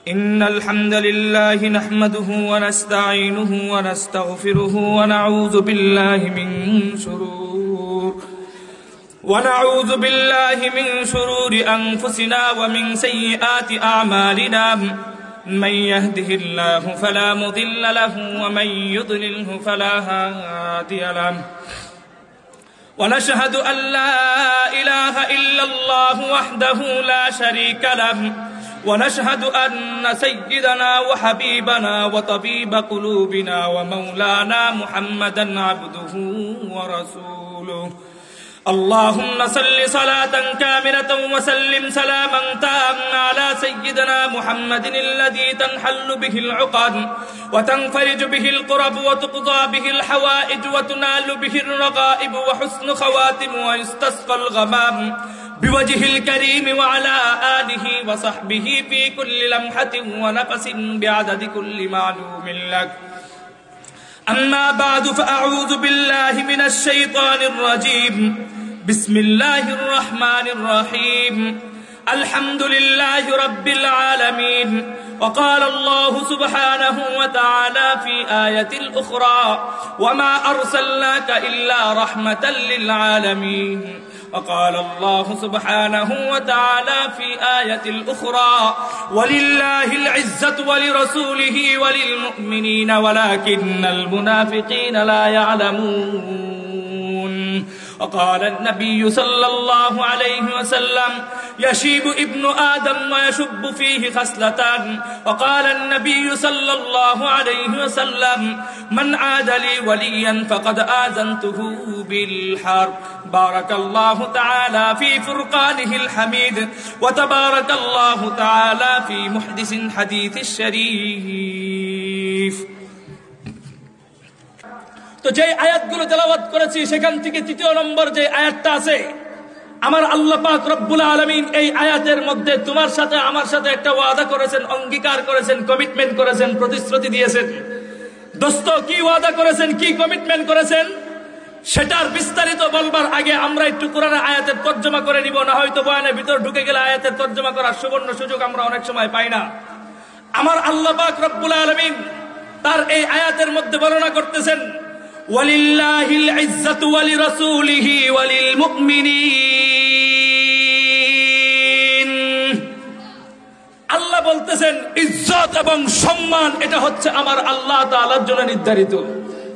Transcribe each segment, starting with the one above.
إن الحمد لله نحمده ونستعينه ونستغفره ونعوذ بالله من شرور أنفسنا ومن سيئات أعمالنا من يهده الله فلا مضل له ومن يضلله فلا هادي له ونشهد أن لا إله إلا الله وحده لا شريك له ونشهد أن سيدنا وحبيبنا وطبيب قلوبنا ومولانا محمدا عبده ورسوله اللهم صل صلاة كاملة وسلم سلاما تاما على سيدنا محمد الذي تنحل به العقد وتنفرج به القرب وتقضى به الحوائج وتنال به الرغائب وحسن خواتم ويستسقى الغمام بوجه الكريم وعلى آله وصحبه في كل لمحة ونفس بعدد كل معلوم لك أما بعد فأعوذ بالله من الشيطان الرجيم بسم الله الرحمن الرحيم الحمد لله رب العالمين وقال الله سبحانه وتعالى في آية أخرى وما أرسلناك إلا رحمة للعالمين وقال الله سبحانه وتعالى في آية أخرى ولله العزة ولرسوله وللمؤمنين ولكن المنافقين لا يعلمون وقال النبي صلى الله عليه وسلم يشيب ابن آدم ويشب فيه خصلتان وقال النبي صلى الله عليه وسلم من عاد لي وليا فقد آذنته بالحرب بارك الله تعالى في فرقانه الحميد وتبارك الله تعالى في محدث حديث الشريف তো যে আয়াতগুলো তেলাওয়াত করেছি সেখান থেকে তৃতীয় নম্বর যে আয়াতটা আছে আমার আল্লাহ পাক রব্বুল আলামিন এই আয়াতের মধ্যে তোমার সাথে আমার সাথে একটা ওয়াদা করেছেন, অঙ্গীকার করেছেন, কমিটমেন্ট করেছেন, প্রতিশ্রুতি দিয়েছেন। দোস্ত কি ওয়াদা করেছেন, কি কমিটমেন্ট করেছেন সেটার বিস্তারিত বলবার আগে আমরা একটু কোরআনের আয়াতের তর্জমা করে নিব, না হয়তো বয়ানের ভিতর ঢুকে গেলে আয়াতের তর্জমা করার সুবর্ণ সুযোগ আমরা অনেক সময় পাই না। আমার আল্লাহ পাক রব্বুল আলামিন তার এই আয়াতের মধ্যে বর্ণনা করতেছেন ওয়ালিল্লাহিল ইজ্জাতু ওয়ালিরাসূলিহি ওয়ালিল মুমিনিন। আল্লাহ বলতেছেন ইজ্জত এবং সম্মান এটা হচ্ছে আমার আল্লাহ তাআলার জন্য নির্ধারিত।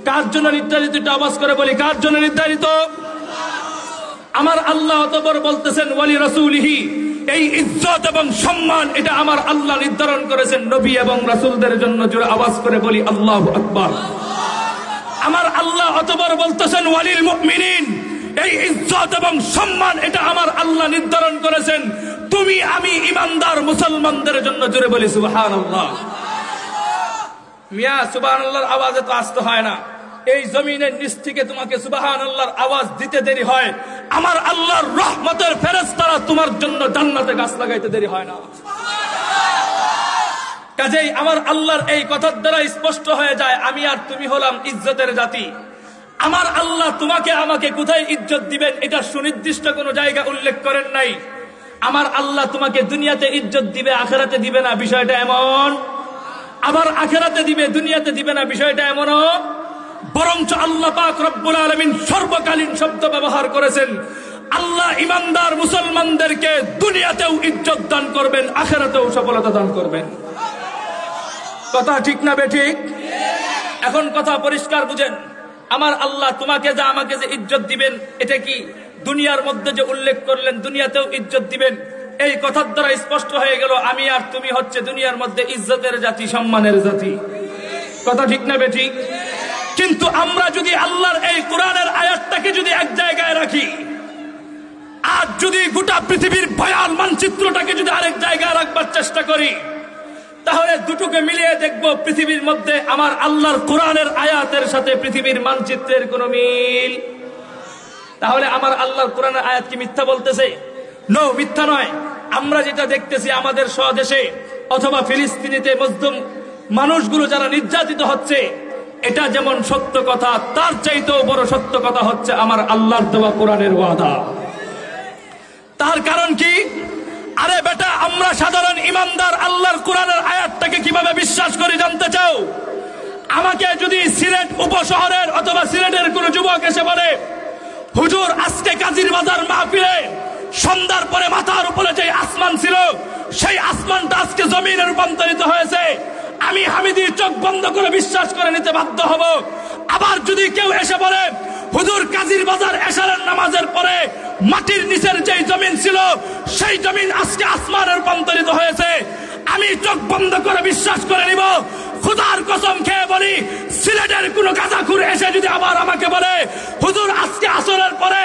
কার জন্য নির্ধারিত? এটা আওয়াজ করে বলি, কার জন্য নির্ধারিত? আমার আল্লাহ অতঃপর বলতেছেন ওয়ালিরাসূলিহি, এই ইজ্জত এবং সম্মান এটা আমার আল্লাহ নির্ধারণ করেছেন নবী এবং রাসূলদের জন্য। জোরে আওয়াজ করে বলি আল্লাহু আকবার। আমার আল্লাহ অতঃপর বলতেছেন ওয়ালিল মুমিনিন, এই ইজ্জত এবং সম্মান এটা আমার আল্লাহ নির্ধারণ করেছেন তুমি আমি ঈমানদার মুসলমানদের জন্য। জোরে বলি সুবহানাল্লাহ। মিয়া সুবহানাল্লাহর আওয়াজে তো আসতে হয় না, এই জমিনের নিচ থেকে তোমাকে সুবহানাল্লাহর আওয়াজ দিতে দেরি হয়, আমার আল্লাহর রহমতের ফেরেশতারা তোমার জন্য জান্নাতে গাছ লাগাইতে দেরি হয় না। কাজেই আমার আল্লাহর এই কথার দ্বারা স্পষ্ট হয়ে যায় আমি আর তুমি হলাম ইজ্জতের জাতি। আমার আল্লাহ তোমাকে আমাকে কোথায় ইজ্জত দিবেন এটা সুনির্দিষ্ট কোনো জায়গা উল্লেখ করেন নাই। আমার আল্লাহ তোমাকে দুনিয়াতে ইজ্জত দিবে, আখিরাতে দিবে না, বিষয়টা এমন। আবার আখিরাতে দিবে, দুনিয়াতে দিবে না, বিষয়টা এমনও। বরঞ্চ আল্লাহ পাক রব্বুল আলামিন সর্বকালীন শব্দ ব্যবহার করেছেন। আল্লাহ ঈমানদার মুসলমানদেরকে দুনিয়াতেও ইজ্জত দান করবেন, আখিরাতেও সফলতা দান করবেন। কথা ঠিক না বেঠিক? এখন কথা পরিষ্কার বুঝেন, আমার আল্লাহ তোমাকে যা আমাকে যে ইজ্জত দিবেন এটা কি দুনিয়ার মধ্যে যে উল্লেখ করলেন দুনিয়াতেও ইজ্জত দিবেন, এই কথার দ্বারা স্পষ্ট হয়ে গেল আমি আর তুমি হচ্ছে দুনিয়ার মধ্যে ইজ্জতের জাতি, সম্মানের জাতি। কথা ঠিক না বেঠিক? কিন্তু আমরা যদি আল্লাহর এই কোরআনের আয়াতটাকে যদি এক জায়গায় রাখি আর যদি গোটা পৃথিবীর ভয়াল মানচিত্রটাকে যদি আরেক জায়গায় রাখবার চেষ্টা করি, তাহলে দুটোকে মিলিয়ে দেখব পৃথিবীর মধ্যে আমার আল্লাহর কোরআনের আয়াতের সাথে পৃথিবীর মানচিত্রের কোনো মিল। তাহলে আমার আল্লাহর কোরআনের আয়াত কি মিথ্যা বলতেছে? নো, মিথ্যা নয়। আমরা যেটা দেখতেছি আমাদের স্বদেশে অথবা ফিলিস্তিনিতে মজলুম মানুষগুলো যারা নির্যাতিত হচ্ছে, এটা যেমন সত্য কথা, তার চাইতেও বড় সত্য কথা হচ্ছে আমার আল্লাহর দেওয়া কোরআনের ওয়াদা। তার কারণ কি? আরে বেটা, আমরা সাধারণ ইমানদার আল্লাহর কোরআনের আয়াত আমাকে যদি সিলেট উপশহরের অথবা সিলেটের কোন যুবক এসে বলে, হুজুর আজকে কাজীর বাজার মাহফিলে সন্ধ্যার পরে মাথার উপরে যে আসমান ছিল সেই আসমানটা আজকে জমিনে রূপান্তরিত হয়েছে, আমি হামিদি চোখ বন্ধ করে বিশ্বাস করে নিতে বাধ্য হব। আবার যদি কেউ এসে বলে, হুজুর কাজীর বাজার এশারের নামাজের পরে মাটির নিচের যে জমিন ছিল সেই জমিন আজকে আসমানে রূপান্তরিত হয়েছে, আমি চোখ বন্ধ করে বিশ্বাস করে নিব। খোদার কসম খেয়ে বলি, সিলেটের কোন গাঁজাখুর এসে যদি আবার আমাকে বলে, হুজুর আজকে আসরের পরে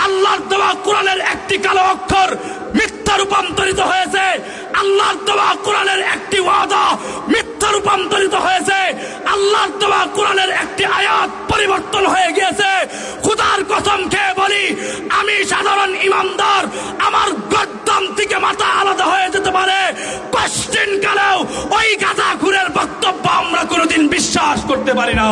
আল্লাহর দেওয়া কোরআনের একটি কালো অক্ষর মিথ্যা রূপান্তরিত হয়েছে, আল্লাহর দেওয়া কোরআনের একটি ওয়াদা মিথ্যা রূপান্তরিত হয়েছে, আল্লাহর দেওয়া কোরআনের একটি আয়াত পরিবর্তন হয়ে গিয়েছে, খোদার কসম খেয়ে বলি, আমি সাধারণ ইমানদার, আমার গর্দান থেকে মাথা আলাদা হয়ে যেতে পারে, কোশ্চিন কালেও ওই গাঁজাখুরের বক্তব্য আমরা কোনোদিন বিশ্বাস করতে পারি না।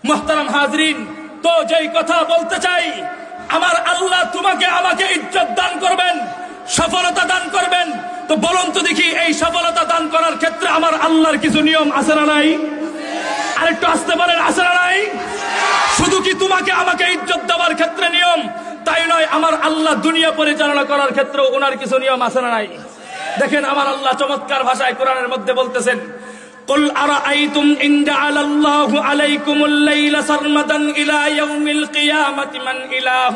মুহতারাম হাজরিন, তো যেই কথা বলতে চাই, আমার আল্লাহ তোমাকে আমাকে ইজ্জত দান করবেন, সফলতা দান করবেন। তো বলুন তো দেখি, এই সফলতা দান করার ক্ষেত্রে আমার আল্লাহর কিছু নিয়ম আছে না নাই? আরেকটু আসতে পারেন, আছে না নাই? শুধু কি তোমাকে আমাকে ইজ্জত দেওয়ার ক্ষেত্রে নিয়ম তাই নয়, আমার আল্লাহ দুনিয়া পরিচালনা করার ক্ষেত্রে ওনার কিছু নিয়ম আছে না নাই? দেখেন আমার আল্লাহ চমৎকার ভাষায় কোরআনের মধ্যে বলতেছেন, قل أرأيتم إن جعل الله عليكم الليل سرمدا إلى يوم القيامة من إله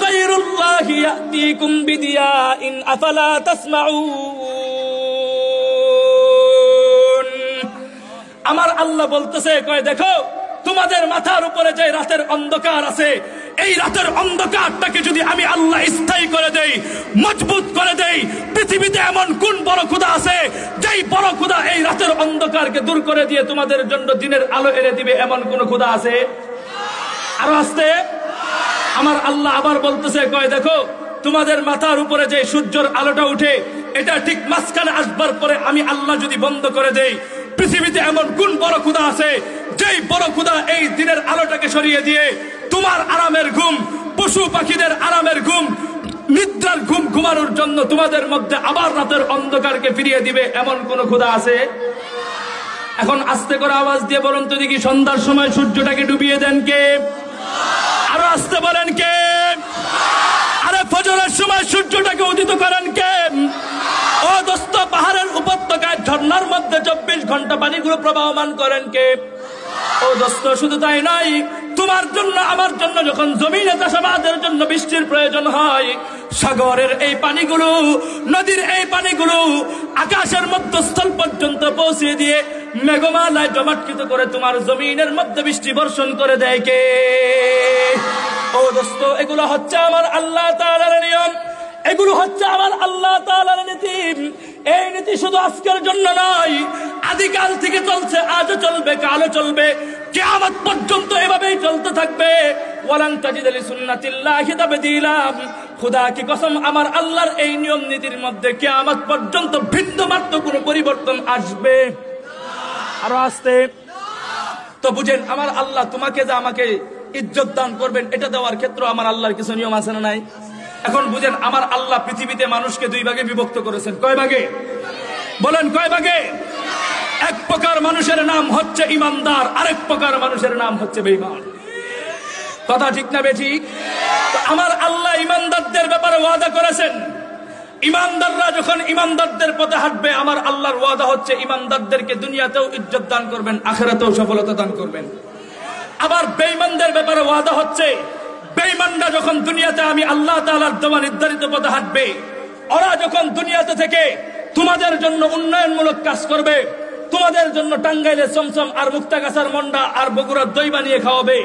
غير الله يأتيكم بضياء أفلا تسمعون। আমার আল্লাহ বলতেছে, কয় দেখো তোমাদের মাথার উপরে যে রাতের অন্ধকার আছে, এই রাতের অন্ধকারটাকে যদি আমি আল্লাহ স্থায়ী করে দেই, মজবুত করে দেই, পৃথিবীতে এমন কোন বড় খোদা আছে যেই বড় খোদা এই রাতের অন্ধকারকে দূর করে দিয়ে তোমাদের জন্য দিনের আলো এনে দিবে? এমন কোন খোদা আছে? আরো আসতে আমার আল্লাহ আবার বলতেছে, কয় দেখো তোমাদের মাথার উপরে যে সূর্যের আলোটা উঠে, এটা ঠিক মাঝখানে আসবার পরে আমি আল্লাহ যদি বন্ধ করে দেই, পৃথিবীতে এমন কোন বড় খোদা আছে যেই বড় খোদা এই দিনের আলোটাকে সরিয়ে দিয়ে তোমার আরামের ঘুম, পশু পাখিদের আরামের ঘুম, নিদ্রার ঘুম ঘুমানোর জন্য তোমাদের মধ্যে আবার রাতের অন্ধকারকে ফিরিয়ে দিবে? এমন কোন খোদা আছে? এখন আস্তে করে আওয়াজ দিয়ে বলুন তো দেখি, সন্ধ্যার সময় সূর্যটাকে ডুবিয়ে দেন কে? আরো আস্তে বলেন কে? আরে ফজরের সময় সূর্যটাকে উদিত করেন কে? ও দোস্ত, পাহাড়ের উপত্যকায় ঝর্ণার মধ্যে 24 ঘন্টা পানিগুলো প্রবাহমান করেন কে? ও দোস্ত, শুধু তাই নয়, তোমার জন্য আমার জন্য যখন জমিনে চাষাবাদের জন্য বৃষ্টির প্রয়োজন হয়, সাগরের এই পানিগুলো, নদীর এই পানিগুলো আকাশের মধ্যস্থল পর্যন্ত পৌঁছে দিয়ে মেঘমালায় জমাটকৃত করে তোমার জমিনের মধ্যে বৃষ্টি বর্ষণ করে দেয় কে? ও দোস্ত, এগুলো হচ্ছে আমার আল্লাহ তাআলার নিয়ম, এগুলো হচ্ছে আমার আল্লাহ তাআলার নীতি। এই নীতি শুধু আজকের জন্য নয়, আদিকাল থেকে চলছে, আজও চলবে, কালও চলবে, কিয়ামত পর্যন্ত এভাবেই চলতে থাকবে। ওয়ালান তাজিদা লিসুন্নাতিল্লাহি তাবদীলা। খোদা কি কসম, আমার আল্লাহর এই নিয়ম নীতির মধ্যে কিয়ামত পর্যন্ত বিন্দুমাত্র কোনো পরিবর্তন আসবে? আরো আসতে তো বুঝেন, আমার আল্লাহ তোমাকে যে আমাকে ইজ্জত দান করবেন, এটা দেওয়ার ক্ষেত্রে আমার আল্লাহর কিছু নিয়ম আছে না নাই? এখন বুঝেন, আমার আল্লাহ পৃথিবীতে মানুষকে 2 ভাগে বিভক্ত করেছেন। কয় ভাগে? বলেন কয় ভাগে? এক প্রকার মানুষের নাম হচ্ছে ইমানদার, আরেক প্রকার মানুষের নাম হচ্ছে বেঈমান। কথা ঠিক না বেঠিক? তো আমার আল্লাহ ইমানদারদের ব্যাপারে ওয়াদা করেছেন, ইমানদাররা যখন ইমানদারদের পথে হাঁটবে, আমার আল্লাহর ওয়াদা হচ্ছে ইমানদারদেরকে দুনিয়াতেও ইজ্জত দান করবেন, আখিরাতেও সফলতা দান করবেন। আবার বেঈমানদের ব্যাপারে ওয়াদা হচ্ছে, বেঈমানরা যখন দুনিয়াতে আমি আল্লাহ তাআলার দেওয়া নির্ধারিত পথে হাঁটবে, ওরা যখন দুনিয়াতে থেকে তোমাদের জন্য উন্নয়নমূলক কাজ করবে, তোমাদের জন্য টাঙ্গাইলে চমচম আর মুক্তাগাছার মন্ডা আর বগুড়ার দই বানিয়ে খাওয়াবে,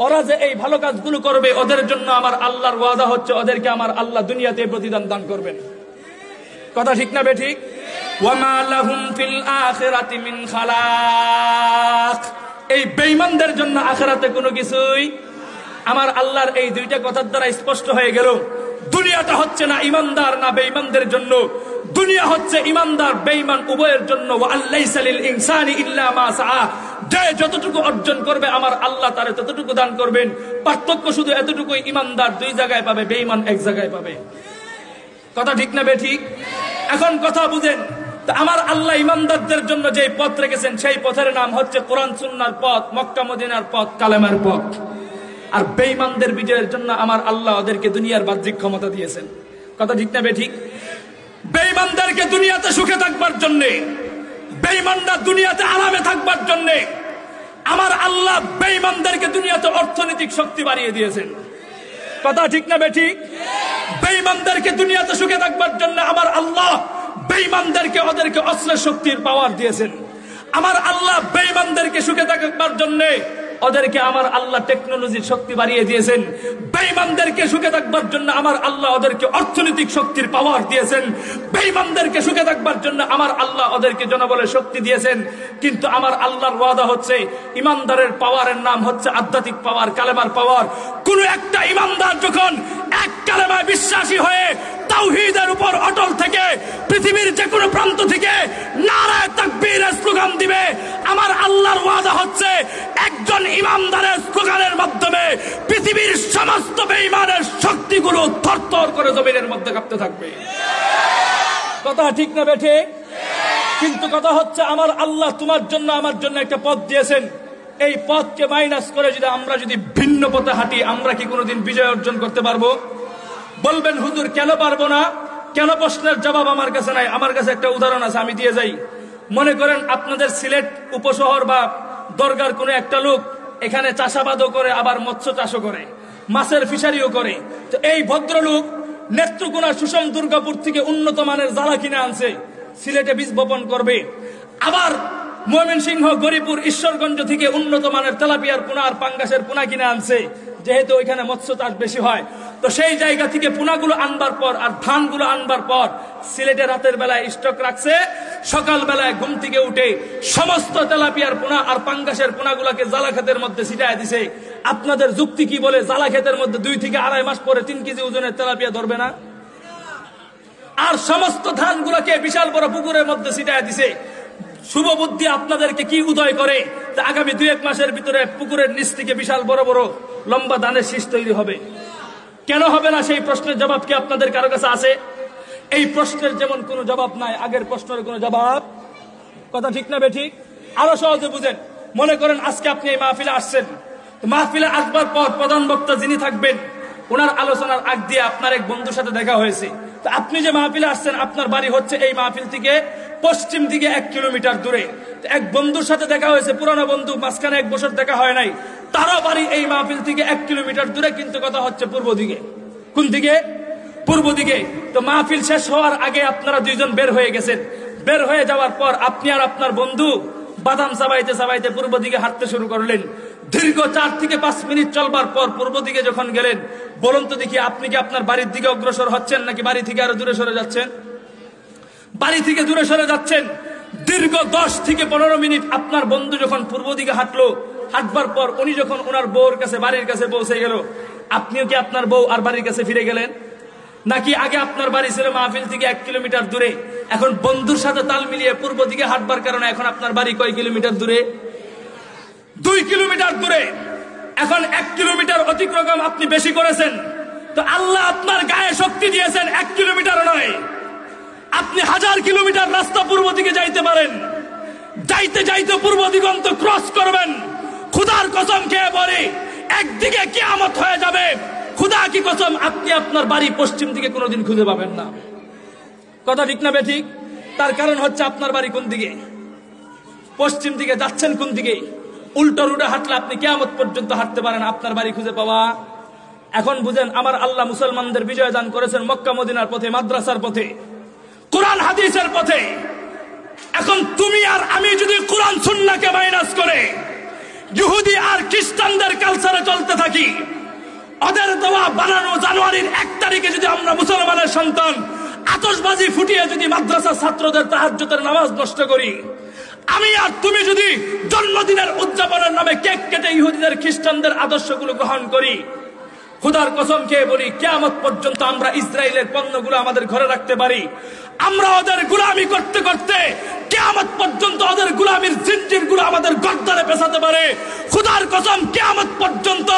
ওরা যে এই ভালো কাজগুলো করবে, ওদের জন্য আমার আল্লাহর ওয়াদা হচ্ছে ওদেরকে আমার আল্লাহ দুনিয়াতে প্রতিদান দান করবেন। কথা ঠিক না বেঠিক? ওয়ামা লাহুম ফিল আখিরাতি মিন খালাক। এই বেঈমানদের জন্য আখিরাতে কোনো কিছুই। আমার আল্লাহর এই দুইটা কথার দ্বারা স্পষ্ট হয়ে গেল, দুনিয়াটা হচ্ছে না ইমানদার না বেঈমানদের জন্য, দুনিয়া হচ্ছে ইমানদার বেঈমান উভয়ের জন্য। ওয়া আল্লাইসা লিল ইনসানি ইল্লা মা সাআ, যে যতটুকু অর্জন করবে আমার আল্লাহ তারে ততটুকু দান করবেন। পার্থক্য শুধু এতটুকুই, ইমানদার দুই জায়গায় পাবে, বেঈমান এক জায়গায় পাবে। কথা ঠিক না বেঠিক? এখন কথা বুঝেন, আমার আল্লাহ ইমানদারদের জন্য যে পথ রেখেছেন সেই পথের নাম হচ্ছে কোরআন সুন্নাহর পথ, মক্কা মদিনার পথ, কালেমার পথ। আর বেঈমানদের বিজয়ের জন্য আমার আল্লাহ ওদেরকে দুনিয়ার বাহ্যিক ক্ষমতা দিয়েছেন। কথা ঠিক না বেঠিক? বেঈমানদেরকে দুনিয়াতে সুখে থাকবার জন্য, বেঈমানরা দুনিয়াতে আরামে থাকবার জন্য আমার আল্লাহ বেঈমানদেরকে দুনিয়াতে অর্থনৈতিক শক্তি বাড়িয়ে দিয়েছেন। কথা ঠিক না বেঠিক? বেঈমানদেরকে দুনিয়াতে সুখে থাকবার জন্য আমার আল্লাহ বেঈমানদেরকে ওদেরকে অস্ত্রের শক্তির পাওয়ার দিয়েছেন। আমার আল্লাহ বেঈমানদেরকে সুখে থাকবার জন্য ওদেরকে আমার আল্লাহ টেকনোলজির শক্তি বাড়িয়ে দিয়েছেন। বেঈমানদেরকে সুখে থাকবার জন্য আমার আল্লাহ ওদেরকে অর্থনৈতিক শক্তির পাওয়ার দিয়েছেন। বেঈমানদেরকে সুখে থাকবার জন্য আমার আল্লাহ ওদেরকে জনবলের শক্তি দিয়েছেন। কিন্তু আমার আল্লাহর ওয়াদা হচ্ছে, ইমানদারের পাওয়ারের নাম হচ্ছে আধ্যাত্মিক পাওয়ার, কালেমার পাওয়ার। কোন একটা ইমানদার যখন এক কালেমায় বিশ্বাসী হয়ে তাওহীদের উপর অটল থেকে পৃথিবীর যে কোনো প্রান্ত থেকে নারায়ে তাকবীরের স্লোগান দিবে, আমার আল্লাহর ওয়াদা হচ্ছে একজন ইমানদারের স্লোগানের মাধ্যমে পৃথিবীর সমস্ত বেঈমানের শক্তিগুলো থরথর করে জমিনের মধ্যে কাঁপতে থাকবে। কথা ঠিক না বেঠে? কিন্তু কথা হচ্ছে আমার আল্লাহ তোমার জন্য আমার জন্য একটা পথ দিয়েছেন। এই পথকে মাইনাস করে যদি আমরা ভিন্ন পথে হাঁটি, আমরা কি কোনোদিন বিজয় অর্জন করতে পারবো? বলবেন হুজুর কেন পারবো না? কেন? প্রশ্নের জবাব আমার কাছে নাই, আমার কাছে একটা উদাহরণ আছে, আমি দিয়ে যাই। মনে করেন আপনাদের সিলেট উপশহর বা দরগার কোনো একটা লোক এখানে চাষাবাদও করে, আবার মৎস্য চাষও করে, মাছের ফিশারিও করে। তো এই ভদ্রলোক নেত্রকোনা সুষম দুর্গাপুর থেকে উন্নত মানের জ্বালা কিনে আনছে, সিলেটে বীজ বপন করবে। আবার ময়মনসিংহ, গরিপুর, ঈশ্বরগঞ্জ থেকে উন্নত মানের তেলাপিয়ার পোনা আর পাঙ্গাসের পোনা কিনে আনছে, যেহেতু ওইখানে মৎস্য চাষ বেশি হয়। তো সেই জায়গা থেকে পোনাগুলো আনবার পর আর ধানগুলো আনবার পর সিলেটে রাতের বেলায় স্টক রাখছে। সকাল বেলায় ঘুম থেকে উঠে সমস্ত তেলাপিয়ার পোনা আর পাঙ্গাসের পোনাগুলোকে জ্বালা ক্ষেতের মধ্যে ছিটায় দিছে। আপনাদের যুক্তি কি বলে জ্বালা ক্ষেতের মধ্যে 2 থেকে আড়াই মাস পরে 3 কেজি ওজনের তেলাপিয়া ধরবে না? আর সমস্ত ধানগুলোকে বিশাল বড় পুকুরের মধ্যে ছিটায় দিছে। শুভ বুদ্ধি আপনাদেরকে কি উদয় করে, আগামী 2-1 মাসের ভিতরে পুকুরের নিচ থেকে বিশাল বড় বড় লম্বা ধানের শীষ তৈরি হবে। কেন হবে না? সেই প্রশ্নের জবাব কি আপনাদের কারো কাছে আছে? এই প্রশ্নের যেমন কোনো জবাব নাই, আগের প্রশ্নের কোনো জবাব। কথা ঠিক না বেঠিক? আরো সহজে বুঝেন, মনে করেন আজকে আপনি এই মাহফিলে আসছেন। মাহফিলে আসবার পর প্রধান বক্তা যিনি থাকবেন, ওনার আলোচনার আগ দিয়ে আপনার এক বন্ধুর সাথে দেখা হয়েছে। তো আপনি যে মাহফিলে আসছেন, আপনার বাড়ি হচ্ছে এই মাহফিল থেকে পশ্চিম দিকে 1 কিলোমিটার দূরে। এক বন্ধুর সাথে দেখা হয়েছে, পুরানো বন্ধু, মাঝখানে 1 বছর দেখা হয় নাই, তারও বাড়ি এই মাহফিল থেকে 1 কিলোমিটার দূরে, কিন্তু কথা হচ্ছে পূর্ব দিকে। কোন দিকে? পূর্ব দিকে। তো মাহফিল শেষ হওয়ার আগে আপনারা 2 জন বের হয়ে গেছেন। বের হয়ে যাওয়ার পর আপনি আর আপনার বন্ধু বাদাম চাবাইতে চাবাইতে পূর্ব দিকে হাঁটতে শুরু করলেন। দীর্ঘ 4 থেকে 5 মিনিট চলবার পর পূর্ব দিকে যখন গেলেন, বলুন তো দেখি আপনি কি আপনার বাড়ির দিকে অগ্রসর হচ্ছেন নাকি বাড়ি থেকে আরো দূরে সরে যাচ্ছেন? বাড়ি থেকে দূরে সরে যাচ্ছেন। দীর্ঘ 10 থেকে 15 মিনিট আপনার বন্ধু যখন পূর্ব দিকে হাঁটলো, হাঁটবার পর উনি যখন ওনার বউর কাছে, বাড়ির কাছে পৌঁছে গেল, আপনিও কি আপনার বউ আর বাড়ির কাছে ফিরে গেলেন? নাকি আগে আপনার বাড়ি ছিল মাহফিল থেকে 1 কিলোমিটার দূরে, এখন বন্ধুর সাথে তাল মিলিয়ে পূর্ব দিকে হাঁটবার কারণে এখন আপনার বাড়ি কয় কিলোমিটার দূরে? 2 কিলোমিটার দূরে। এখন 1 কিলোমিটার অতিক্রম আপনি বেশি করেছেন। তো আল্লাহ আপনার গায়ে শক্তি দিয়েছেন, 1 কিলোমিটার নয়, আপনি 1000 কিলোমিটার রাস্তা পূর্ব দিকে যাইতে পারেন। যাইতে যাইতে পূর্ব দিগন্ত ক্রস করবেন। খুদার কসম খেয়ে বলে, একদিকে কিয়ামত হয়ে যাবে, খুদা কি কসম, আপনি আপনার বাড়ি পশ্চিম দিকে কোনোদিন খুঁজে পাবেন না। কথা ঠিক না বেঠিক? তার কারণ হচ্ছে আপনার বাড়ি কোন দিকে? পশ্চিম দিকে। যাচ্ছেন কোন দিকে? উল্টো রুটে হাঁটলে আপনি কিয়ামত পর্যন্ত হাঁটতে পারেন আপনার বাড়ি খুঁজে পাওয়া। এখন বুঝেন, আমার আল্লাহ মুসলমানদের বিজয় দান করেছেন মক্কা মদিনার পথে, মাদ্রাসার পথে, কোরআন হাদিসের পথে। এখন তুমি আর আমি যদি কোরআন সুন্নাহকে মাইনাস করে ইহুদি আর খ্রিস্টানদের কালচারে চলতে থাকি, ওদের দেওয়া বানানো জানুয়ারির 1 তারিখে যদি আমরা মুসলমানের সন্তান আতশবাজি ফুটিয়ে যদি মাদ্রাসার ছাত্রদের তাহাজ্জুদের নামাজ নষ্ট করি, আমি আর তুমি যদি জন্মদিনের উদযাপনের নামে কেক কেটে ইহুদিদের খ্রিস্টানদের আদর্শগুলো গ্রহণ করি, খোদার কসম খেয়ে বলি কিয়ামত পর্যন্ত আমরা ইসরায়েলের পণ্যগুলো আমাদের ঘরে রাখতে পারি, আমরা ওদের গোলামি করতে করতে কিয়ামত পর্যন্ত ওদের গোলামির জিনজিরগুলো আমাদের গর্দানে পেছাতে পারে। খোদার কসম কিয়ামত পর্যন্ত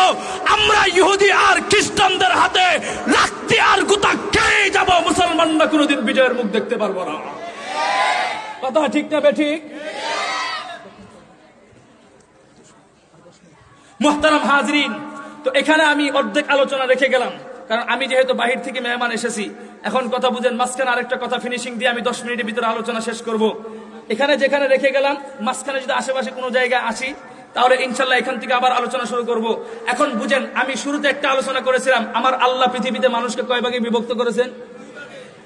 আমরা ইহুদি আর খ্রিস্টানদের হাতে লাঠি আর গুতা খেয়ে যাব, মুসলমানরা কোনোদিন বিজয়ের মুখ দেখতে পারবো না। কথা ঠিক না বেঠিক? মুহতারাম হাজরিন, তো এখানে আমি অর্ধেক আলোচনা রেখে গেলাম, কারণ আমি যেহেতু বাহির থেকে মেহমান এসেছি। এখন কথা বুঝেন, মাঝখানে আরেকটা কথা ফিনিশিং দিয়ে আমি 10 মিনিটের ভিতরে আলোচনা শেষ করব। এখানে যেখানে রেখে গেলাম, মাঝখানে যদি আশেপাশে কোনো জায়গায় আসি, তাহলে ইনশাল্লাহ এখান থেকে আবার আলোচনা শুরু করব। এখন বুঝেন, আমি শুরুতে একটা আলোচনা করেছিলাম, আমার আল্লাহ পৃথিবীতে মানুষকে কয় ভাগে বিভক্ত করেছেন?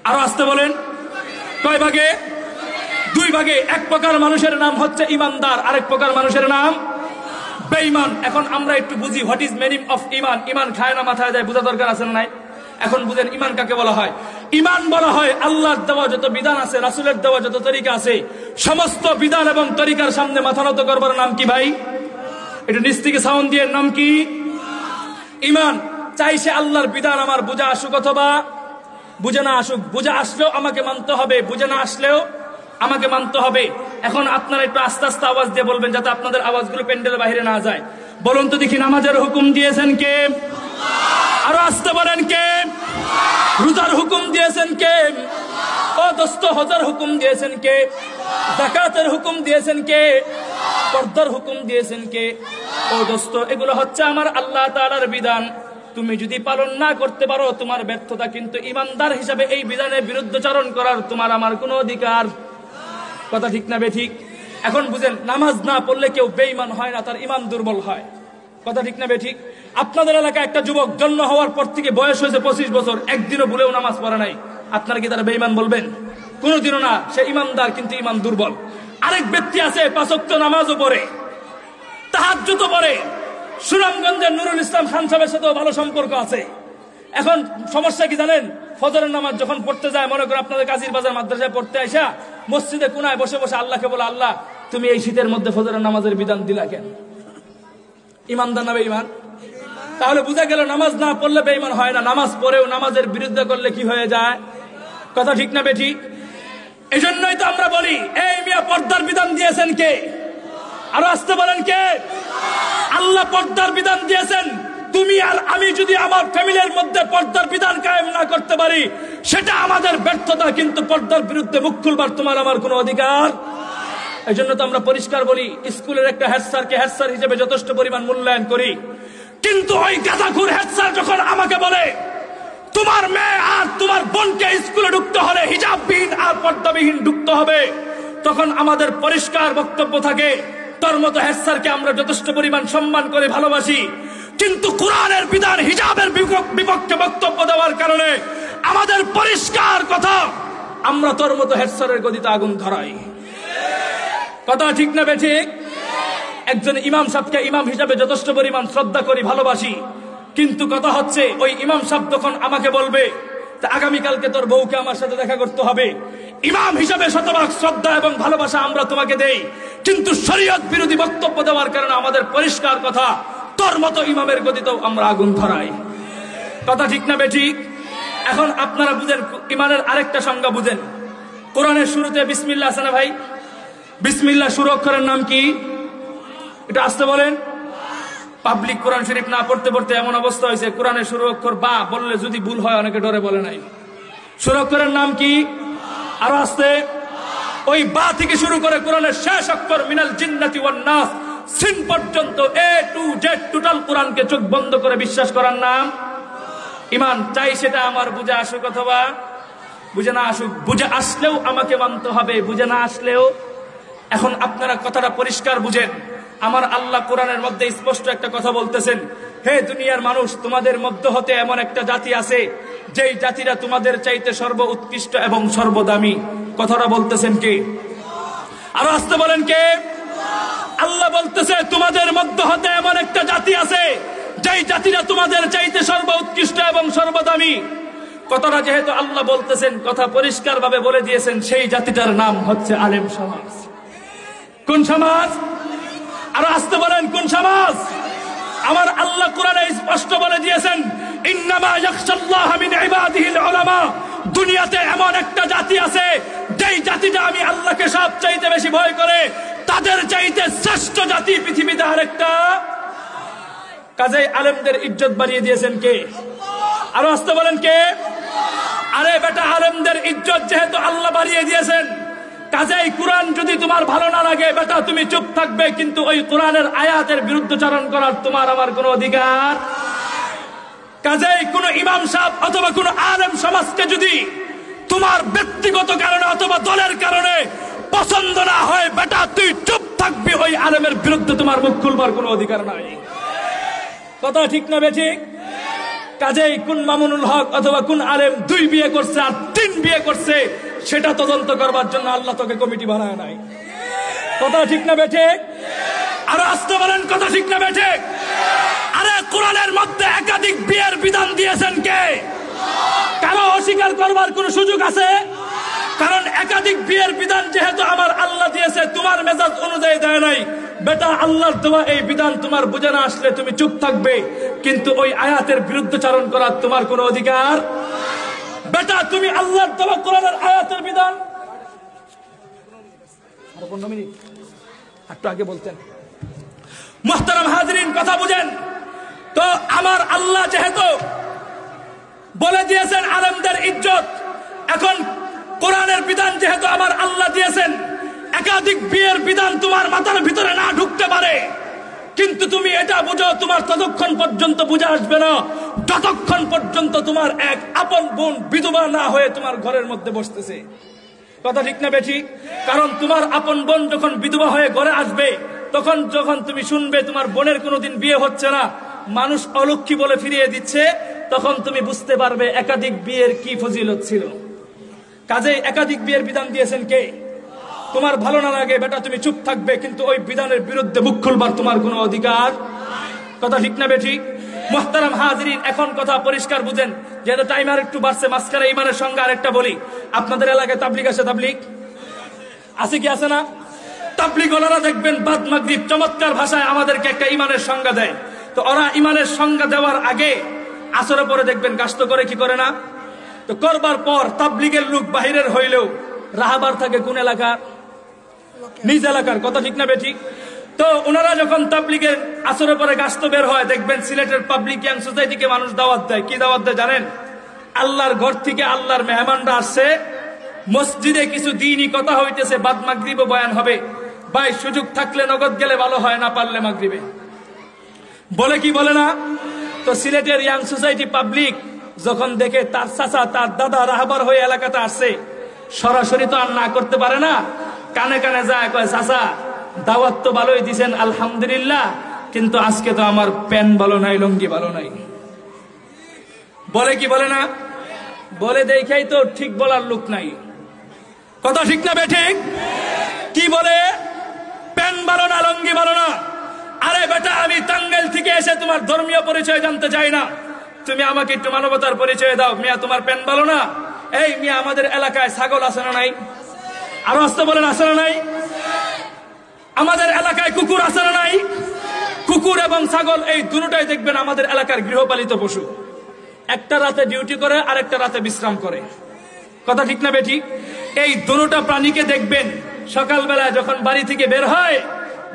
আরো আসতে বলেন, কয় ভাগে? 2 ভাগে। এক প্রকার মানুষের নাম হচ্ছে ইমানদার, আরেক প্রকার মানুষের নাম বেঈমান। এখন আমরা একটু বুঝি হোয়াট ইজ মিনিং অফ ইমান। ইমান খায় না মাথায় যায়, বোঝা দরকার আছে না নাই? এখন বুঝেন ইমান কাকে বলা হয়। ইমান বলা হয় আল্লাহর দেওয়া যত বিধান আছে, রাসূলের দেওয়া যত তরিকা আছে, সমস্ত বিধান এবং তরিকার সামনে মাথা নত করবার নাম কি ভাই? এটা নিচ থেকে সাউন্ড দিয়ে নাম কি? ইমান। চাইছে আল্লাহর বিধান আমার বুঝা আসুক অথবা বুঝে না আসুক, বুঝে আসলেও আমাকে মানতে হবে, বুঝে না আসলেও আমাকে মানতে হবে। এখন আপনারা একটু আস্তে আস্তে আওয়াজ দিয়ে বলবেন, যাতে আপনাদের আওয়াজগুলো প্যান্ডেলের বাইরে না যায়। বলুন তো দেখি, নামাজের হুকুম দিয়েছেন কে? আরো আসতে বলেন, কে? রোজার হুকুম দিয়েছেন কে? ও দোস্ত, হজের হুকুম দিয়েছেন কে? যাকাতের হুকুম দিয়েছেন কে? পর্দার হুকুম দিয়েছেন কে? ও দোস্ত, এগুলো হচ্ছে আমার আল্লাহ তাআলার বিধান। তুমি যদি পালন না করতে পারো তোমার ব্যর্থতা, কিন্তু ইমানদার হিসাবে এই বিধানের বিরুদ্ধচারণ করার তোমার আমার কোনো অধিকার। কথা ঠিক না বেঠিক? এখন বুঝেন, নামাজ না পড়লে কেউ বেঈমান হয় না, তার ইমান দুর্বল হয়। কথা ঠিক না বেঠিক? আপনাদের এলাকায় একটা যুবক জন্ম হওয়ার পর থেকে বয়স হয়েছে 25 বছর, একদিনও ভুলেও নামাজ পড়ে নাই, আপনারা কি তারা বেঈমান বলবেন? কোনোদিনও না। সে ইমানদার, কিন্তু ইমান দুর্বল। আরেক ব্যক্তি আছে 5 ওয়াক্ত নামাজও পড়ে, তাহাজ্জুদও পড়ে, সুনামগঞ্জের নুরুল ইসলাম খান সাহেবের সাথেও ভালো সম্পর্ক আছে। এখন সমস্যা কি জানেন? ফজরের নামাজ যখন পড়তে যায়, মনে করেন আপনাদের কাজীর বাজার মাদ্রাসায় পড়তে আইসা মসজিদে কোনায় বসে বসে আল্লাহকে বলে, আল্লাহ তুমি এই শীতের মধ্যে ফজরের নামাজের বিধান দিলা কেন? ইমানদার না বেঈমান? তাহলে বুঝা গেল নামাজ না পড়লে বেঈমান হয় না, নামাজ পড়েও নামাজের বিরুদ্ধে করলে কি হয়ে যায়? কথা ঠিক না বেঠিক? এই জন্যই তো আমরা বলি, এই মিয়া পর্দার বিধান দিয়েছেন কে? আরো আসতে বলেন, কে? আল্লাহ পর্দার বিধান দিয়েছেন। তুমি আর আমি যদি আমার ফ্যামিলির মধ্যে পর্দার বিধান কায়েম না করতে পারি, সেটা আমাদের ব্যর্থতা, কিন্তু পর্দার বিরুদ্ধে মুখ খুলবার তোমার আমার কোনো অধিকার। এই জন্য তো আমরা পরিষ্কার বলি, স্কুলের একটা হেড স্যারকে হেড স্যার হিসেবে যথেষ্ট পরিমাণ মূল্যায়ন করি, কিন্তু ওই গাধাখুর হেড স্যার যখন আমাকে বলে তোমার মেয়ে আর তোমার বোনকে স্কুলে ঢুকতে হলে হিজাববিহীন আর পর্দাবিহীন ঢুকতে হবে, তখন আমাদের পরিষ্কার বক্তব্য থাকে, তোর মতো হেড স্যারকে আমরা যথেষ্ট পরিমাণ সম্মান করে ভালোবাসি, কিন্তু কোরআনের বিধান হিজাবের বিপক্ষে বক্তব্য দেওয়ার কারণে আমাদের পরিষ্কার কথা, আমরা তোর মতো হেড স্যারের গদিতে আগুন ধরাই। কথা ঠিক না বেঠিক? একজন ইমাম সাহেবকে ইমাম হিসাবে যথেষ্ট পরিমাণ শ্রদ্ধা করি, ভালোবাসি, কিন্তু কথা হচ্ছে ওই ইমাম সাহেব যখন আমাকে বলবে আগামীকালকে তোর বউকে আমার সাথে দেখা করতে হবে, ইমাম হিসাবে শতভাগ শ্রদ্ধা এবং ভালোবাসা আমরা তোমাকে দেই, কিন্তু শরীয়ত বিরোধী বক্তব্য দেওয়ার কারণে আমাদের পরিষ্কার কথা, তোর মতো ইমামের গদিতেও আমরা আগুন ধরাই। কথা ঠিক না বেঠিক? এখন আপনারা বুঝেন, ইমানের আরেকটা সংজ্ঞা বুঝেন। কোরআনের শুরুতে বিসমিল্লাহ আছে না ভাই? বিসমিল্লাহ শুরু অক্ষরের নাম কি? এটা আসতে বলেন। পাবলিক কোরআন শরীফ না পড়তে পড়তে এমন অবস্থা হয়েছে, কোরআনের শুরু অক্ষর বা বললে যদি ভুল হয় অনেকে ডরে বলে নাই। শুরু অক্ষরের নাম কি? আরো আসতে। ওই বা থেকে শুরু করে কোরআনের শেষ অক্ষর মিনাল জিন্নাতি ওয়ান নাস সিন পর্যন্ত এ টু জেড টোটাল কোরআনকে চোখ বন্ধ করে বিশ্বাস করার নাম ইমান। চাই সেটা আমার বুঝে আসুক অথবা বুঝে না আসুক, বুঝে আসলেও আমাকে মানতে হবে, বুঝে না আসলেও। এখন আপনারা কথাটা পরিষ্কার বুঝেন, আমার আল্লাহ কোরআনের মধ্যে স্পষ্ট একটা কথা বলতেছেন, হে দুনিয়ার মানুষ, তোমাদের মধ্য হতে এমন একটা জাতি আছে যেই জাতিরা তোমাদের চাইতে সর্ব উৎকৃষ্ট এবং সর্বদামী। কথাটা বলতেছেন কে? আরো আসতে বলেন, কে? আল্লাহ বলতেছে তোমাদের মধ্য হতে এমন একটা জাতি আছে যেই জাতিরা তোমাদের চাইতে সর্ব উৎকৃষ্ট এবং সর্বদামী। কথাটা যেহেতু আল্লাহ বলতেছেন, কথা পরিষ্কার ভাবে বলে দিয়েছেন, সেই জাতিটার নাম হচ্ছে আলেম সমাজ। কোন সমাজ? আরো আসতে বলেন, কোন সমাজ? আমার আল্লাহ কোরআনে স্পষ্ট বলে দিয়েছেন, ইন্নামা ইয়াখশাল্লাহা মিন ইবাদিহিল উলামা। দুনিয়াতে এমন একটা জাতি আছে, যেই জাতিটা আমি আল্লাহকে সবচাইতে বেশি ভয় করে, তাদের চাইতে শ্রেষ্ঠ জাতি পৃথিবীতে আরেকটা। কাজেই আলেমদের ইজ্জত বাড়িয়ে দিয়েছেন কে? আরো আসতে বলেন, কে? আরে বেটা, আলেমদের ইজ্জত যেহেতু আল্লাহ বাড়িয়ে দিয়েছেন, কাজেই কোরআন যদি তোমার ভালো না লাগে বেটা, তুমি চুপ থাকবে, কিন্তু ওই কোরআনের আয়াতের বিরুদ্ধচারণ করার তোমার আমার কোনো অধিকার। কাজেই কোন ইমাম সাহেব অথবা কোন আলেম সমাজকে যদি তোমার ব্যক্তিগত কারণে অথবা দলের কারণে পছন্দ না হয় বেটা, তুই চুপ থাকবি, ওই আলেমের বিরুদ্ধে তোমার মুখ খুলবার কোনো অধিকার নাই। কথা ঠিক না বেঠিক? কাজেই কোন মামুনুল হক অথবা কোন আলেম 2 বিয়ে করছে আর 3 বিয়ে করছে, সেটা তদন্ত করবার জন্য আল্লাহ তোকে কমিটি বানায় নাই। কথা ঠিক না বেঠিক? আরো আসতে বলেন, কথা ঠিক না বেঠিক? আরে কোরআনের মধ্যে একাধিক বিয়ের বিধান দিয়েছেন কে? কারো অস্বীকার করবার কোন সুযোগ আছে? কারণ একাধিক বিয়ের বিধান যেহেতু আমার আল্লাহ দিয়েছে, তোমার মেজাজ অনুযায়ী দেয় নাই বেটা। আল্লাহর দেওয়া এই বিধান তোমার বুঝে না আসলে তুমি চুপ থাকবে, কিন্তু ওই আয়াতের বিরুদ্ধচারণ করার তোমার কোনো অধিকার বেটা। তুমি আল্লাহর দেওয়া কোরআনের আয়াতের বিধান, আরো 15 মিনিট একটু আগে বলতেন। মুহতারাম হাজরিন, কথা বুঝেন তো। আমার আল্লাহ যেহেতু বলে দিয়েছেন আলেমদের ইজ্জত, এখন কোরআনের বিধান যেহেতু আমার আল্লাহ দিয়েছেন, একাধিক বিয়ের বিধান তোমার মাথার ভিতরে না ঢুকতে পারে, কিন্তু তুমি এটা বুঝো, তোমার ততক্ষণ পর্যন্ত বুঝে আসবে না যতক্ষণ পর্যন্ত তোমার এক আপন বোন বিধবা না হয়ে তোমার ঘরের মধ্যে বসতেছে। কথা ঠিক না বেঠিক? কারণ তোমার আপন বোন যখন বিধবা হয়ে ঘরে আসবে, তখন যখন তুমি শুনবে তোমার বোনের কোনোদিন বিয়ে হচ্ছে না, মানুষ অলক্ষী বলে ফিরিয়ে দিচ্ছে, তখন তুমি বুঝতে পারবে একাধিক বিয়ের কি ফজিলত ছিল। কাজেই একাধিক বিয়ের বিধান দিয়েছেন কে? তোমার ভালো না লাগে বেটা, তুমি চুপ থাকবে, কিন্তু ওই বিধানের বিরুদ্ধে মুখ খুলবার তোমার কোনো অধিকার। কথা ঠিক না বেঠিক? মুহতারাম হাজরিন, এখন কথা পরিষ্কার বুঝেন, যেহেতু টাইম আর একটু বাড়ছে, মাঝখানে ইমানের সঙ্গে আরেকটা বলি। আপনাদের এলাকায় তাবলিগ আছে? তাবলিগ আছে কি আছে না? তাবলিগ ওনারা দেখবেন বাদ মাগরিব চমৎকার ভাষায় আমাদেরকে একটা ইমানের সংজ্ঞা দেয়। তো ওরা ইমানের সংজ্ঞা দেওয়ার আগে আসরের পরে দেখবেন গাস্ত করে কি করে না? তো করবার পর তাবলিগের লোক বাহিরের হইলেও রাহাবার থাকে কোন এলাকার? নিজ এলাকার। কথা ঠিক না বেঠিক? তো ওনারা যখন তাবলিগের আসরের পরে গাস্ত বের হয়, দেখবেন সিলেটের পাবলিক ইয়াং সোসাইটিকে মানুষ দাওয়াত দেয়। কি দাওয়াত দেয় জানেন? আল্লাহর ঘর থেকে আল্লাহর মেহমানরা আসছে, মসজিদে কিছু দিনই কথা হইতেছে, বাদ মাগরিবে বয়ান হবে, ভাই সুযোগ থাকলে নগদ গেলে ভালো হয়, না পারলে মাগরিবে। বলে কি বলে না? তো সিলেটের ইয়াং সোসাইটি পাবলিক যখন দেখে তার চাচা তার দাদা রাহবার হয়ে এলাকাতে আসছে, সরাসরি তো আর না করতে পারে না, কানে কানে যায়, কয় চাচা দাওয়াত তো ভালোই দিছেন আলহামদুলিল্লাহ, কিন্তু আজকে তো আমার প্যান ভালো নাই, লুঙ্গি ভালো নাই। বলে কি বলে না? বলে দেখাই তো ঠিক বলার লোক নাই। কথা ঠিক না বেঠিক? কি বলে? প্যান ভালো না, লুঙ্গি ভালো না। আরে বেটা, আমি টাঙ্গাইল থেকে এসে তোমার ধর্মীয় পরিচয় জানতে চাই না, তুমি আমাকে একটু মানবতার পরিচয় দাও। মিয়া তোমার প্যান ভালো না? এই মিয়া, আমাদের এলাকায় ছাগল আছে না নাই? আরো আসতে বলেন, আছে না নাই? আমাদের এলাকায় কুকুর আছে না নাই? কুকুর এবং ছাগল এই দুটোটাই দেখবেন আমাদের এলাকার গৃহপালিত পশু। একটা রাতে ডিউটি করে আর একটা রাতে বিশ্রাম করে। কথা ঠিক না বেঠিক? এই দুটোটা প্রাণীকে দেখবেন সকালবেলায় যখন বাড়ি থেকে বের হয়,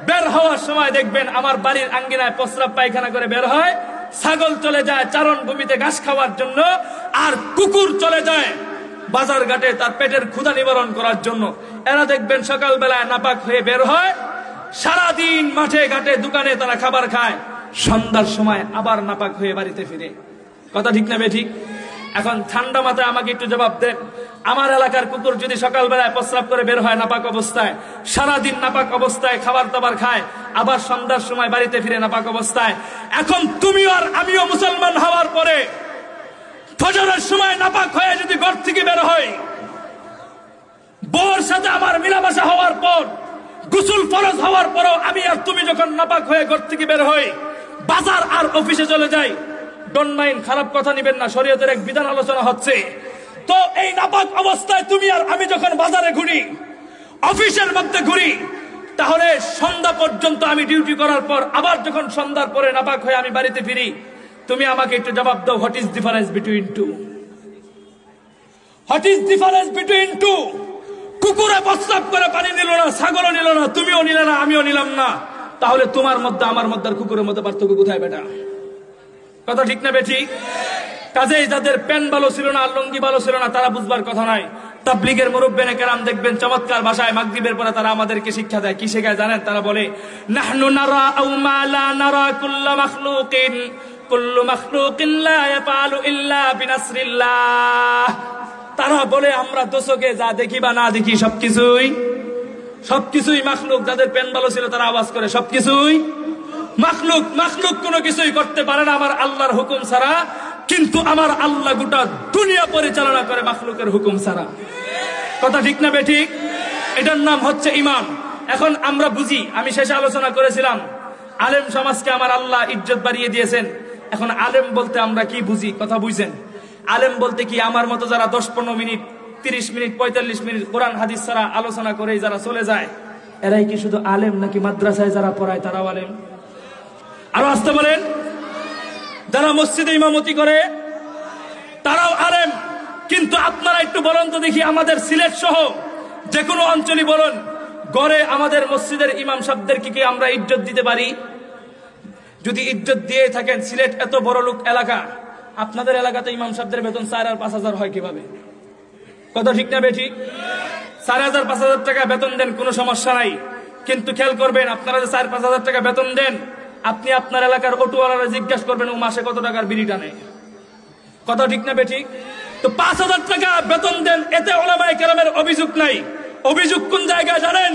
বের হওয়ার সময় দেখবেন আমার বাড়ির আঙ্গিনায় প্রস্রাব পায়খানা করে বের হয়, ছাগল চলে যায় চারণ ভূমিতে ঘাস খাওয়ার জন্য, আর কুকুর চলে যায় বাজার ঘাটে তার পেটের ক্ষুধা নিবারণ করার জন্য। এরা দেখবেন সকালবেলায় নাপাক হয়ে বের হয়, সারাদিন মাঠে ঘাটে দোকানে তারা খাবার খায়, সন্ধ্যার সময় আবার নাপাক হয়ে বাড়িতে ফিরে। কথা ঠিক না বেঠিক? এখন ঠান্ডা মাথায় আমাকে একটু জবাব দেন, আমার এলাকার কুকুর যদি সকালবেলায় প্রস্রাব করে বের হয় নাপাক অবস্থায়, সারাদিন নাপাক অবস্থায় খাবার দাবার খায়, আবার সন্ধ্যার সময় বাড়িতে ফিরে নাপাক অবস্থায়, এখন তুমিও আর আমিও মুসলমান হওয়ার পরে ফজরের সময় নাপাক হয়ে যদি ঘর থেকে বের হয়, বউর সাথে আমার মিলামেশা হওয়ার পর, গোসল ফরজ হওয়ার পরও আমি আর তুমি যখন নাপাক হয়ে ঘর থেকে বের হই, বাজার আর অফিসে চলে যাই, ডোন্ট মাইন্ড, খারাপ কথা নিবেন না, শরীয়তের এক বিধান আলোচনা হচ্ছে। তো এই নাপাক অবস্থায় তুমি আর আমি যখন বাজারে ঘুরি, অফিসের মধ্যে ঘুরি, তাহলে সন্ধ্যা পর্যন্ত আমি ডিউটি করার পর আবার যখন সন্ধ্যার পরে নাপাক হয়ে আমি বাড়িতে ফিরি, তুমি আমাকে একটু জবাব দাও, what is difference between two? What is difference between two? কুকুরে প্রস্রাব করে পানি নিল না, ছাগলও নিল না, তুমিও নিলে না, আমিও নিলাম না, তাহলে তোমার মধ্যে আমার মধ্যে আর কুকুরের মধ্যে পার্থক্য কোথায় বেটা? কথা ঠিক না বেঠিক? কাজেই যাদের প্যান্ট ভালো ছিল না, লুঙ্গি ভালো ছিল না, তারা বুঝবার কথা নাই। তাবলীগের মুরব্বিনে কেরাম দেখবেন চমৎকার ভাষায় মাগরিবের পরে তারা আমাদেরকে শিক্ষা দেয়। কি শেখায় জানেন? তারা বলে, নাহনু নারা আও মা লা নারা কুল্লু মাখলুকিন, কুল্লু মাখলুকিন লা ইয়াফআলু ইল্লা বিনাসরিল্লাহ। তারা বলে আমরা দোষকে যা দেখি বা না দেখি সবকিছুই মাখলুক। যাদের প্যান্ট ভালো ছিল তারা আওয়াজ করে সবকিছুই মাখলুক। মাখলুক কোনো কিছুই করতে পারে না আমার আল্লাহর হুকুম ছাড়া, কিন্তু আমার আল্লাহ গোটা দুনিয়া পরিচালনা করে মাখলুকের হুকুম ছাড়া। কথা ঠিক না বেঠিক? এটার নাম হচ্ছে ঈমান। এখন আমরা বুঝি, আমি শেষে আলোচনা করেছিলাম, আলেম সমাজকে আমার আল্লাহ ইজ্জত বাড়িয়ে দিয়েছেন। এখন আলেম বলতে আমরা কি বুঝি? কথা বুঝছেন? আলেম বলতে কি আমার মতো যারা 10-15 মিনিট, 30 মিনিট, 45 মিনিট কোরআন হাদিস ছাড়া আলোচনা করে যারা চলে যায়, এরাই কি শুধু আলেম, নাকি মাদ্রাসায় যারা পড়ায় তারাও আলেম? আরো আসতে বলেন, যারা মসজিদে ইমামতি করে তারাও আলেম। কিন্তু আপনারা একটু বলেন তো দেখি, আমাদের সিলেট সহ যে কোনো অঞ্চলই বলুন, গড়ে আমাদের মসজিদের ইমাম সাহেবদেরকে কি আমরা ইজ্জত দিতে পারি? যদি ইজ্জত দিয়ে থাকেন, সিলেট এত বড় লোক এলাকা, আপনাদের এলাকাতে ইমাম সাহেবদের বেতন 4 আর 5 হাজার হয় কিভাবে? কথা ঠিক না বেঠিক? 4,000-5 হাজার টাকা বেতন দেন, কোনো সমস্যা নাই। কিন্তু খেয়াল করবেন, আপনারা যে 4-5 হাজার টাকা বেতন দেন, আপনি আপনার এলাকার অটোওয়ালারা জিজ্ঞাসা করবেন ও মাসে কত টাকার বিড়ি টানে। কথা ঠিক না বেঠিক? তো 5 হাজার টাকা বেতন দেন, এতে উলামায়ে কেরামের অভিযোগ নাই। অভিযোগ কোন জায়গায় জানেন?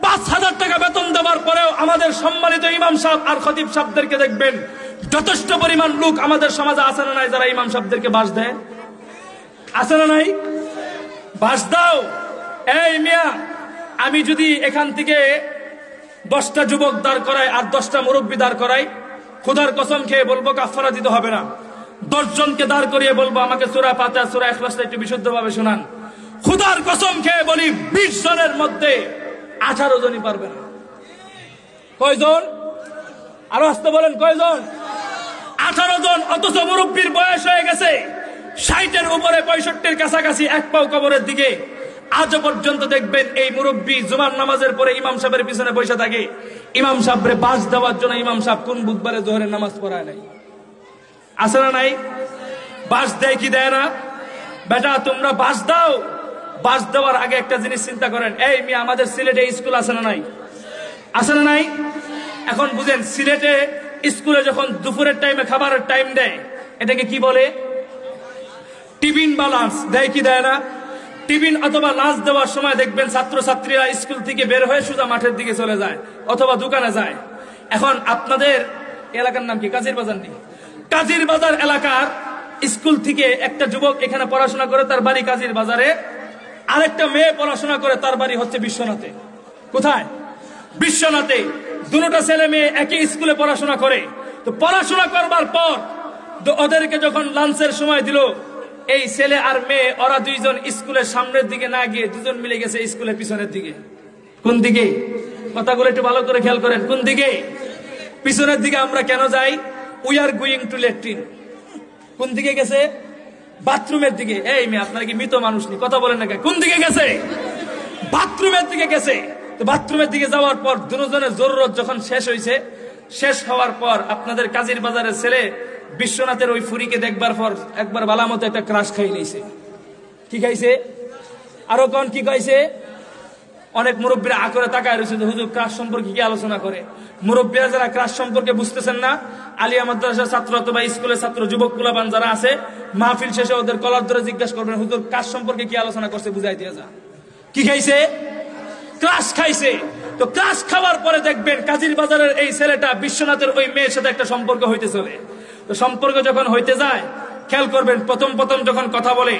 5 হাজার টাকা বেতন দেওয়ার পরেও আমাদের সম্মানিত ইমাম সাহেব আর খতিব সাহেবদেরকে দেখবেন যথেষ্ট পরিমাণ লোক আমাদের সমাজে আছে না নাই যারা ইমাম সাহেবদেরকে বাস দেয়? আছে না নাই? বাস দাও। এই মিয়া, আমি যদি এখান থেকে 10টা যুবক দাঁড় করাই আর 10টা মুরব্বী দাঁড় করাই, খোদার কসম খেয়ে বলবো কাফারা দিতে হবে না। 10 জনকে দাঁড় করিয়ে বলবো আমাকে সূরা ফাতিহা, সূরা ইখলাসটা একটু বিশুদ্ধভাবে শোনান, খোদার কসম খেয়ে বলি 20 জনের মধ্যে 18 জনই পারবে না। কয়জন? আরো আসতে বলেন, কয়জন? 18 জন। অথচ মুরব্বীর বয়স হয়ে গেছে 60-এর উপরে, 65-এর কাছাকাছি, এক পাও কবরের দিকে। আজও পর্যন্ত দেখবেন এই মুরব্বী জুমার নামাজের পরে ইমাম সাহেবের পিছনে বসে থাকে। ইমাম সাহেবরে বাস দেওয়ার জন্য ইমাম সাহেব কোন বুধবারে জোহরের নামাজ পড়ায় নাই? আছে না নাই? বাস দেয় কি দেয় না? বেটা তোমরা বাস দাও। বাস দেওয়ার আগে একটা জিনিস চিন্তা করেন, এই মেয়ে আমাদের সিলেটে স্কুল আছে না নাই? আছে না নাই? এখন বুঝেন, সিলেটে স্কুলে যখন দুপুরের টাইমে খাবারের টাইম দেয়, এটাকে কি বলে? টিফিন বা লাঞ্চ দেয় কি দেয় না? টিফিন অথবা লাঞ্চ দেওয়ার সময় দেখবেন ছাত্রছাত্রীরা স্কুল থেকে বের হয়ে সোজা মাঠের দিকে চলে যায় অথবা দোকানে যায়। এখন আপনাদের এলাকার নাম কি? কাজীর বাজার নেই? কাজীর বাজার এলাকার স্কুল থেকে একটা যুবক এখানে পড়াশোনা করে, তার বাড়ি কাজীর বাজারে। আরেকটা মেয়ে পড়াশোনা করে, তার বাড়ি হচ্ছে বিশ্বনাথে। কোথায়? বিশ্বনাথে। দুটোটা ছেলে মেয়ে একই স্কুলে পড়াশোনা করে। তো পড়াশোনা করবার পর ওদেরকে যখন লাঞ্চের সময় দিল, এই ছেলে আর মেয়ে ওরা 2 জন স্কুলের সামনের দিকে না গিয়ে 2 জন মিলে গেছে স্কুলের পিছনের দিকে। কোন দিকে? কথাগুলো একটু ভালো করে খেয়াল করেন। কোন দিকে? পিছনের দিকে। আমরা কেন যাই? We are going to latrine. কোন দিকে গেছে? বাথরুমের দিকে। এই মেয়ে, আপনারা কি মৃত মানুষ নি? কথা বলেন না। কোন দিকে গেছে? বাথরুমের দিকে গেছে। তো বাথরুমের দিকে যাওয়ার পর দুজনের জরুরত যখন শেষ হয়েছে, শেষ হওয়ার পর আপনাদের কাজীর বাজারের ছেলে বিশ্বনাথের ওই ফুরিকে দেখবার পর একবার বালা মতো একটা ক্রাশ খাই নিয়েছে। কি খাইছে? আরো কোন কি খাইছে? অনেক মুরব্বীরা আকরে তাকায় রয়েছে, হুজুর ক্রাশ সম্পর্কে কি আলোচনা করে? মুরব্বীরা যারা ক্রাশ সম্পর্কে বুঝতেছেন না, আলিয়া মাদ্রাসার ছাত্র অথবা স্কুলের ছাত্র, যুবক কুলাবান যারা আছে, মাহফিল শেষে ওদের কলার ধরে জিজ্ঞাসা করবেন, হুজুর ক্রাশ সম্পর্কে কি আলোচনা করছে, বুঝাই দিয়ে যা। কি খাইছে? ক্রাশ খাইছে। তো ক্রাশ খাওয়ার পরে দেখবেন কাজীর বাজারের এই ছেলেটা বিশ্বনাথের ওই মেয়ের সাথে একটা সম্পর্ক হইতে চলে। তো সম্পর্ক যখন হইতে যায়, খেয়াল করবেন, প্রথম যখন কথা বলে,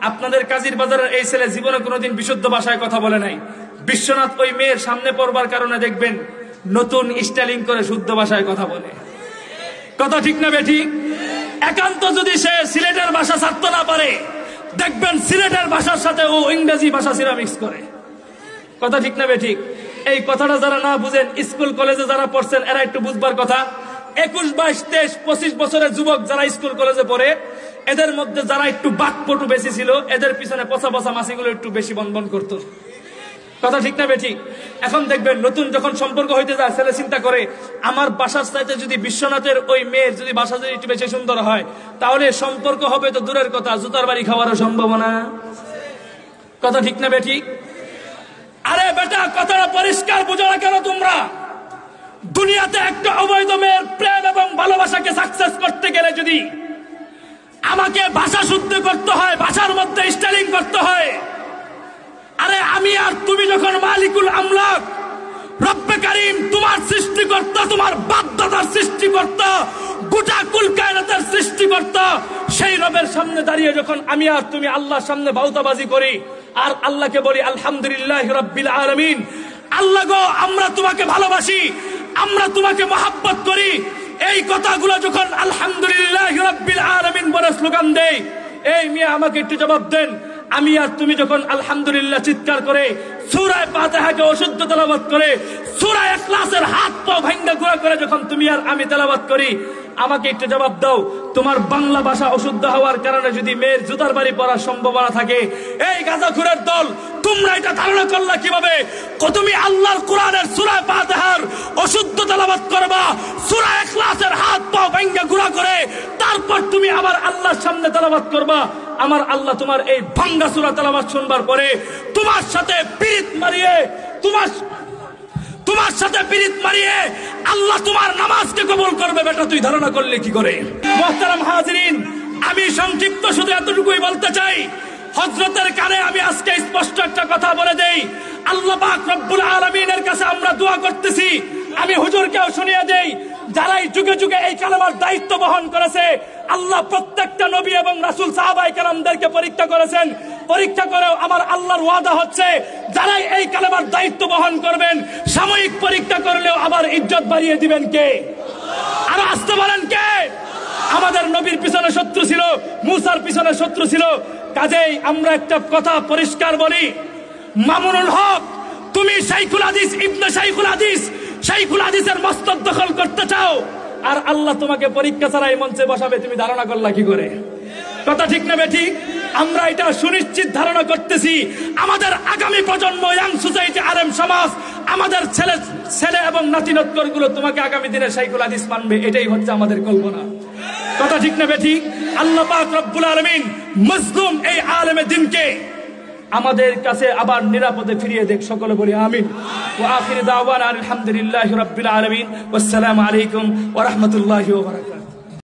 আপনাদের কাজীর বাজারের এই ছেলে জীবনে কোনোদিন বিশুদ্ধ ভাষায় কথা বলে নাই। বিশ্বনাথ ওই মেয়ের সামনে পড়বার কারণে দেখবেন নতুন স্টাইলিং করে শুদ্ধ ভাষায় কথা বলে। কথা ঠিক না বেঠিক? একান্ত যদি সে সিলেটের ভাষা ছাড়তে না পারে, দেখবেন সিলেটের ভাষার সাথে ও ইংরেজি ভাষা সিরা মিক্স করে। কথা ঠিক না বেঠিক? এই কথাটা যারা না বুঝেন, স্কুল কলেজে যারা পড়ছেন এরা একটু বুঝবার কথা। 21, 22, 23, 25 বছরের যুবক যারা স্কুল কলেজে পড়ে, এদের মধ্যে যারা একটু বাকপটু বেশি ছিল, এদের পিছনে পচা পচা মাছিগুলো একটু বেশি বনবন করতো। কথা ঠিক না বেঠিক? এখন দেখবেন নতুন যখন সম্পর্ক হইতে যায়, ছেলে চিন্তা করে আমার বাসার চাইতে যদি বিশ্বনাথের ওই মেয়ের যদি বাসা যদি একটু বেশি সুন্দর হয়, তাহলে সম্পর্ক হবে তো দূরের কথা, জুতার বাড়ি খাওয়ারও সম্ভাবনা। কথা ঠিক না বেঠিক? আরে বেটা, কথাটা পরিষ্কার বুঝো না কেন তোমরা? দুনিয়াতে একটা অবৈধ মেয়ের প্রেম এবং ভালোবাসাকে সাকসেস করতে গেলে যদি আমাকে ভাষা শুদ্ধ করতে হয়, ভাষার মধ্যে স্টাইলিং করতে হয়, আরে আমি আর তুমি যখন মালিকুল আমলাক রব্বে কারীম, তোমার সৃষ্টিকর্তা, তোমার বাপ-দাদার সৃষ্টিকর্তা, গোটা কুল কায়নাতের সৃষ্টিকর্তা, সেই রবের সামনে দাঁড়িয়ে যখন আমি আর তুমি আল্লাহর সামনে বাউতাবাজি করি আর আল্লাহকে বলি আলহামদুলিল্লাহি রাব্বিল আলামিন, আল্লাহ গো আমরা তোমাকে ভালোবাসি, আমরা তোমাকে মহব্বত করি, এই কথাগুলো যখন আলহামদুলিল্লাহি রাব্বিল আলামিন বলে স্লোগান দেই, এই মিয়া আমাকে একটু জবাব দেন, আমি আর তুমি যখন আলহামদুলিল্লাহ চিৎকার করে সূরা ফাতিহাকে অশুদ্ধ তেলাওয়াত করে সূরা ইখলাসের হাত পা ভাঙা গুঁড়া করে যখন তুমি আর আমি তেলাওয়াত করি, আমাকে একটু জবাব দাও, তোমার বাংলা ভাষা অশুদ্ধ হওয়ার কারণে যদি মেয়ের জুতার বাড়ি পড়ার সম্ভাবনা থাকে, এই গাঁজাখুরের দল তোমরা এটা ধারণা করলা কিভাবে? তুমি আল্লাহর কোরআনের সূরা ফাতিহার অশুদ্ধ তেলাওয়াত করবা, সূরা ইখলাসের হাত পা ভাঙা গুঁড়া করে, তারপর তুমি আবার আল্লাহর সামনে তেলাওয়াত করবা। আমার আল্লাহ তোমার এই ভাঙ্গা সূরা তেলাওয়াত শুনবার পরে তোমার সাথে পিরিত মারিয়ে তোমার সাথে পিরিত মারিয়ে আল্লাহ তোমার নামাজকে কবুল করবে। বেটা তুই ধারণা করলে কি করে? মুহতারাম হাজিরিন, আমি সংক্ষিপ্ত শুধু এতটুকুই বলতে চাই, হযরতের কানে আমি আজকে স্পষ্ট একটা কথা বলে দেই, আল্লাহ পাক রব্বুল আলামিনের কাছে আমরা দোয়া করতেছি, আমি হুজুরকেও শুনিয়ে দেই, যারাই যুগে যুগে এই কালেমার দায়িত্ব বহন করেছে, আল্লাহ প্রত্যেকটা নবী এবং রাসূল সাহাবায়ে কেরামদেরকে পরীক্ষা করেছেন, পরীক্ষা করেও আমার আল্লাহর ওয়াদা হচ্ছে যারাই এই কালেমার দায়িত্ব বহন করবেন, সাময়িক পরীক্ষা করলেও আবার ইজ্জত বাড়িয়ে দিবেন কে? আর আসতে বলেন কে? আমাদের নবীর পিছনে শত্রু ছিল, মুসার পিছনে শত্রু ছিল। কাজেই আমরা একটা কথা পরিষ্কার বলি, মামুনুল হক তুমি শাইখুল হাদিস ইবনে শাইখুল হাদিস শাইখুল হাদিসের মস্তক দখল করতে চাও, আর আল্লাহ তোমাকে পরীক্ষা ছাড়াই মঞ্চে বসাবে, তুমি ধারণা করলা কি করে? কথা ঠিক না বেঠিক? আমরা এটা সুনিশ্চিত ধারণা করতেছি, আমাদের আগামী প্রজন্ম, ইয়াং সোসাইটি, আলেম সমাজ, আমাদের ছেলে এবং নাতিনত্তর গুলো তোমাকে আগামী দিনে শাইখুল হাদিস মানবে, এটাই হচ্ছে আমাদের কল্পনা। কথা ঠিক না বেঠিক? আল্লাহ পাক রব্বুল আলামিন মজলুম এই আলেমে দ্বীনকে আমাদের কাছে আবার নিরাপদে ফিরিয়ে দেখ, সকলে বলি আমিন। ওয়া আখির দাওয়ানা আলহামদুলিল্লাহি রাব্বিল আলামিন, ওয়াসসালামু আলাইকুম ওয়া রাহমাতুল্লাহি ওয়া বারাকাতুহু।